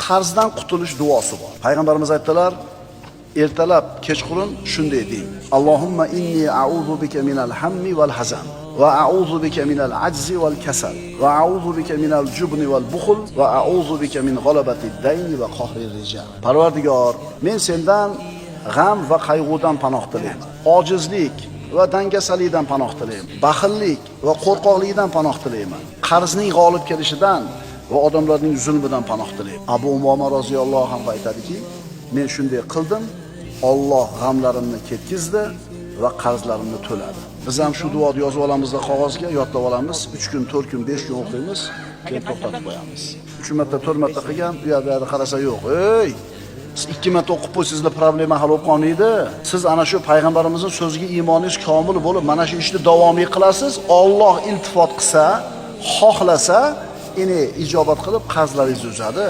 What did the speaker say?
qarzdan qutulish duosi bor. Payg'ambarimiz aytdilar, ertalab kechqurun shunday deng: Allohumma inni a'udhu bika minal hammi wal hazan va a'udhu bika minal ajzi wal kasal va a'udhu bika minal jubni wal bukhl va a'udhu bika min g'alabati dayni va qahrir rijal. Parvardigor, men sendan g'am va qayg'udan panoh tilayman. Ojizlik va dangasalikdan panoh tilayman. Baxillik va qo'rqoqlikdan panoh tilayman. Qarzning g'olib kelishidan va odamlarning zulmidan panoh tilayman. Abu Umoma roziyallohu anhu aytadiki, men shunday qildim, Alloh g'amlarimni ketkizdi va qarzlarimni to'ladi. Biz ham shu duoni yozib olamizda qog'ozga, yodlab olamiz. 3 kun, 4 kun, 5 kun o'qiymiz, keyin to'xtatib qo'yamiz. 3 marta, 4 marta qilgan, bu yerda qarasa yo'q. Ey, siz 2 marta o'qib qo'ysangizlar problema hal bo'lib qolmaydi. Siz ana shu payg'ambarimizning so'ziga iymoningiz komil bo'lib, mana shu ishni davomiy qilasiz. Alloh iltifot qilsa, xohlasa, ijobat qilib qarzlaringizni uzadi.